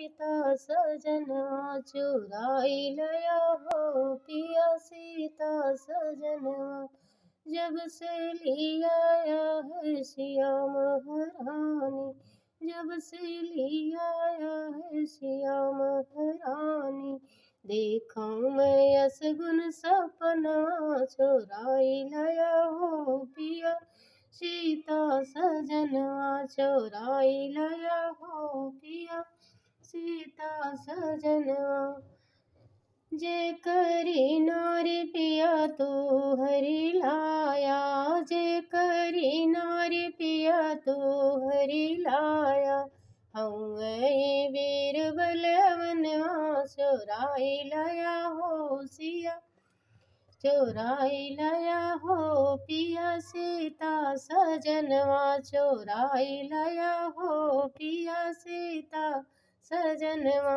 सीता सजनवा चुराई लया हो पिया सीता सजनवा। जब से लिया है सिया महारानी, जब से लिया है सिया महारानी। देखा मैं असगुन सपना चुराई लया हो पिया सीता सजनवा चुराई लया हो पिया सीता सजनवा। जे करी नारी पिया तो हरि लाया, जे करी नारी पिया तो हरि लाया। हऊँ वीर बलवनवा चुराई लया हो सिया, चुराई लया हो पिया सीता सजनवा चुराई लया हो पिया सीता सजनवा।